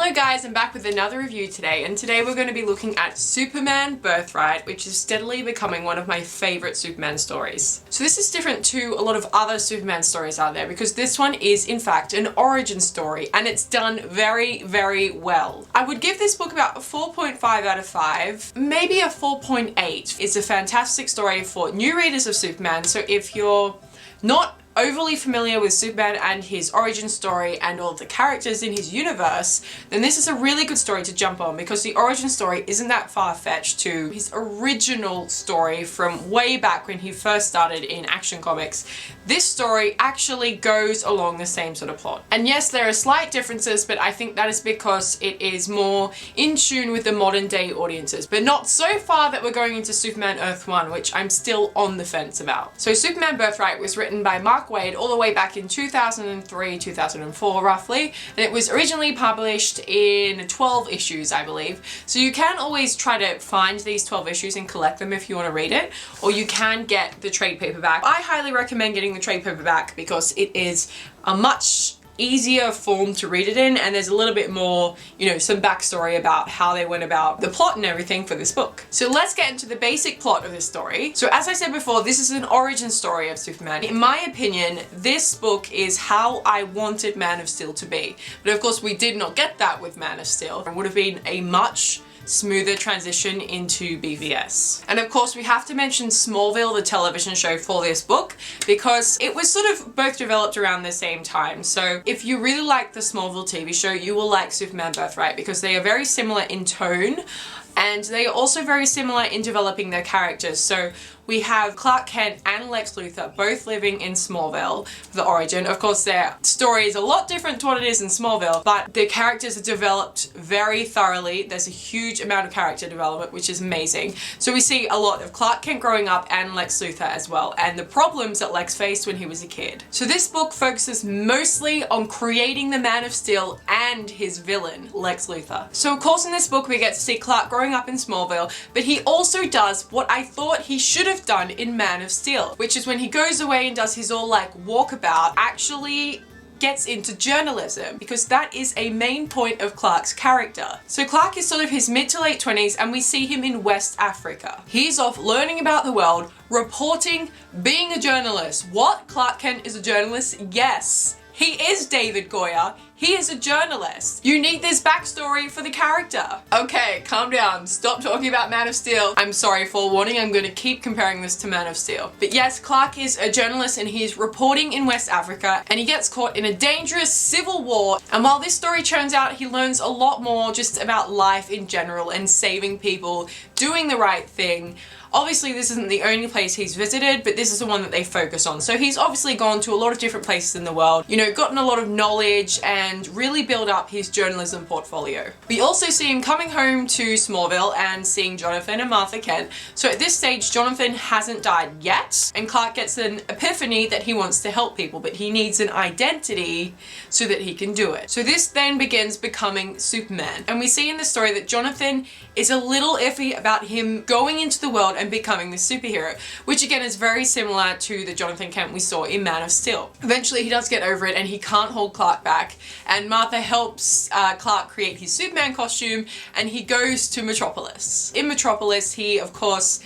Hello guys, I'm back with another review today, and today we're going to be looking at Superman Birthright, which is steadily becoming one of my favourite Superman stories. So this is different to a lot of other Superman stories out there because this one is in fact an origin story and it's done very, very well. I would give this book about a 4.5 out of 5, maybe a 4.8. It's a fantastic story for new readers of Superman, so if you're not overly familiar with Superman and his origin story and all of the characters in his universe, then this is a really good story to jump on because the origin story isn't that far-fetched to his original story from way back when he first started in Action Comics. This story actually goes along the same sort of plot. And yes, there are slight differences, but I think that is because it is more in tune with the modern day audiences, but not so far that we're going into Superman Earth 1, which I'm still on the fence about. So Superman Birthright was written by Mark Waid all the way back in 2003, 2004 roughly, and it was originally published in 12 issues, I believe. So you can always try to find these 12 issues and collect them if you want to read it, or you can get the trade paperback. I highly recommend getting the trade paperback because it is a much easier form to read it in, and there's a little bit more, some backstory about how they went about the plot and everything for this book. So let's get into the basic plot of this story. So as I said before, this is an origin story of Superman. In my opinion, this book is how I wanted Man of Steel to be. But of course we did not get that with Man of Steel. It would have been a much smoother transition into BVS. And of course we have to mention Smallville, the television show, for this book because it was sort of both developed around the same time. So if you really like the Smallville TV show, you will like Superman Birthright because they are very similar in tone and they are also very similar in developing their characters. So we have Clark Kent and Lex Luthor both living in Smallville, the origin. Of course, their story is a lot different to what it is in Smallville, but their characters are developed very thoroughly. There's a huge amount of character development, which is amazing. So we see a lot of Clark Kent growing up and Lex Luthor as well, and the problems that Lex faced when he was a kid. So this book focuses mostly on creating the Man of Steel and his villain, Lex Luthor. So of course in this book we get to see Clark growing up in Smallville, but he also does what I thought he should have done in Man of Steel, which is when he goes away and does his all like walkabout, actually gets into journalism, because that is a main point of Clark's character. So Clark is sort of his mid to late 20s and we see him in West Africa. He's off learning about the world, reporting, being a journalist. What? Clark Kent is a journalist? Yes. He is David Goyer. He is a journalist. You need this backstory for the character. Okay, calm down. Stop talking about Man of Steel. I'm sorry, forewarning, I'm going to keep comparing this to Man of Steel. But yes, Clark is a journalist and he's reporting in West Africa and he gets caught in a dangerous civil war. And while this story churns out, he learns a lot more just about life in general and saving people, doing the right thing. Obviously this isn't the only place he's visited, but this is the one that they focus on. So he's obviously gone to a lot of different places in the world, gotten a lot of knowledge and really build up his journalism portfolio. We also see him coming home to Smallville and seeing Jonathan and Martha Kent. So at this stage, Jonathan hasn't died yet, and Clark gets an epiphany that he wants to help people, but he needs an identity so that he can do it. So this then begins becoming Superman. And we see in the story that Jonathan is a little iffy about him going into the world and becoming the superhero, which again is very similar to the Jonathan Kent we saw in Man of Steel. Eventually he does get over it and he can't hold Clark back, and Martha helps Clark create his Superman costume and he goes to Metropolis. In Metropolis he of course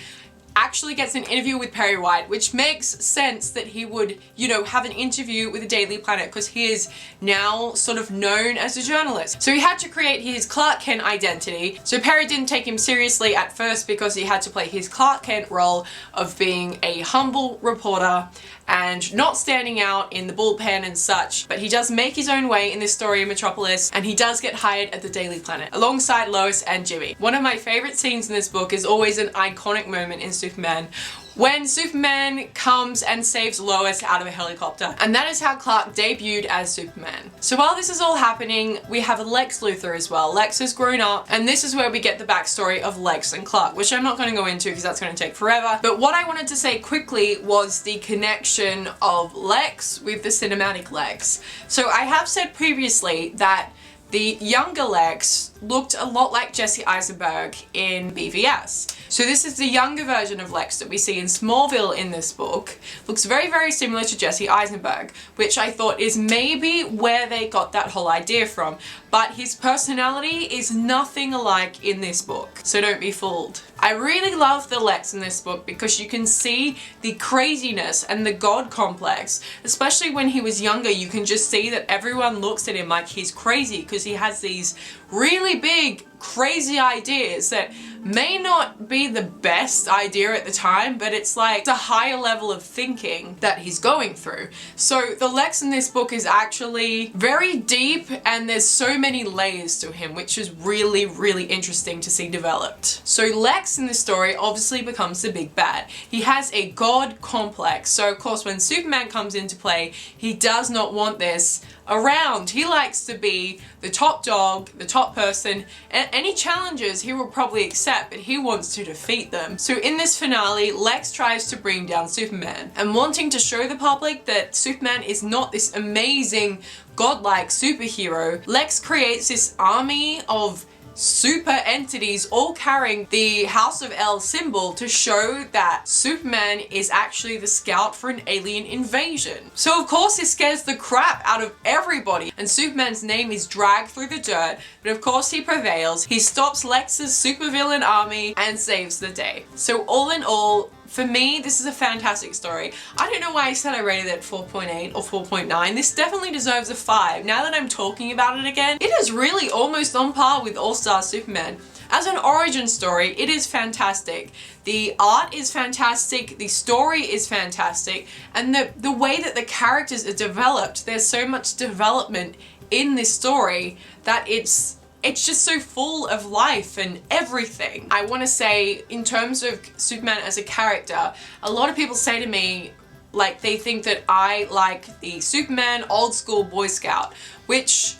actually gets an interview with Perry White, which makes sense that he would, have an interview with the Daily Planet because he is now sort of known as a journalist. So he had to create his Clark Kent identity. So Perry didn't take him seriously at first because he had to play his Clark Kent role of being a humble reporter and not standing out in the bullpen and such, but he does make his own way in this story in Metropolis and he does get hired at the Daily Planet alongside Lois and Jimmy. One of my favorite scenes in this book is always an iconic moment in Superman when Superman comes and saves Lois out of a helicopter, and that is how Clark debuted as Superman. So while this is all happening, we have Lex Luthor as well. Lex has grown up, and this is where we get the backstory of Lex and Clark, which I'm not going to go into because that's going to take forever. But what I wanted to say quickly was the connection of Lex with the cinematic Lex. So I have said previously that the younger Lex looked a lot like Jesse Eisenberg in BVS. So this is the younger version of Lex that we see in Smallville in this book. Looks very, very similar to Jesse Eisenberg, which I thought is maybe where they got that whole idea from. But his personality is nothing alike in this book, so don't be fooled. I really love the Lex in this book because you can see the craziness and the God complex. Especially when he was younger, you can just see that everyone looks at him like he's crazy because he has these really big, crazy ideas that may not be the best idea at the time, but it's like a higher level of thinking that he's going through. So the Lex in this book is actually very deep, and there's so many layers to him, which is really, really interesting to see developed. So Lex in this story obviously becomes the big bad. He has a God complex, so of course when Superman comes into play, he does not want this around. He likes to be the top dog, the top person, and any challenges he will probably accept, but he wants to defeat them. So in this finale, Lex tries to bring down Superman, and wanting to show the public that Superman is not this amazing godlike superhero, Lex creates this army of super entities all carrying the House of L symbol to show that Superman is actually the scout for an alien invasion. So of course this scares the crap out of everybody, and Superman's name is dragged through the dirt, but of course he prevails. He stops Lex's supervillain army and saves the day. So all in all, for me, this is a fantastic story. I don't know why I said I rated it 4.8 or 4.9. This definitely deserves a 5. Now that I'm talking about it again, it is really almost on par with All-Star Superman. As an origin story, it is fantastic. The art is fantastic, the story is fantastic, and the way that the characters are developed, there's so much development in this story that it's just so full of life and everything. I want to say, in terms of Superman as a character, a lot of people say to me, like, they think that I like the Superman old school Boy Scout, which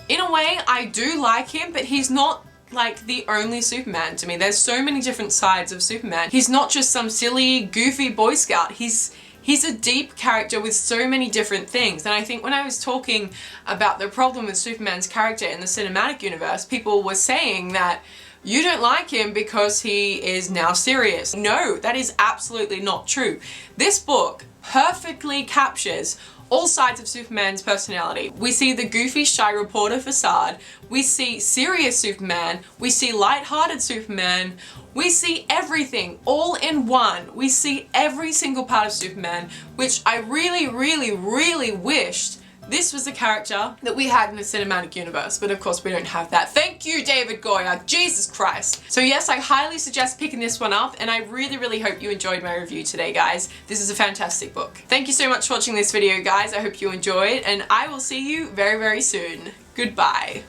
in a way I do like him, but he's not like the only Superman to me. There's so many different sides of Superman. He's not just some silly, goofy Boy Scout. He's a deep character with so many different things. And I think when I was talking about the problem with Superman's character in the cinematic universe, people were saying that you don't like him because he is now serious. No, that is absolutely not true. This book perfectly captures all sides of Superman's personality. We see the goofy, shy reporter facade, we see serious Superman, we see light-hearted Superman, we see everything all in one. We see every single part of Superman, which I really, really, really wished this was the character that we had in the cinematic universe, but of course we don't have that. Thank you, David Goyer, Jesus Christ. So yes, I highly suggest picking this one up, and I really, really hope you enjoyed my review today, guys. This is a fantastic book. Thank you so much for watching this video, guys. I hope you enjoyed, and I will see you very, very soon. Goodbye.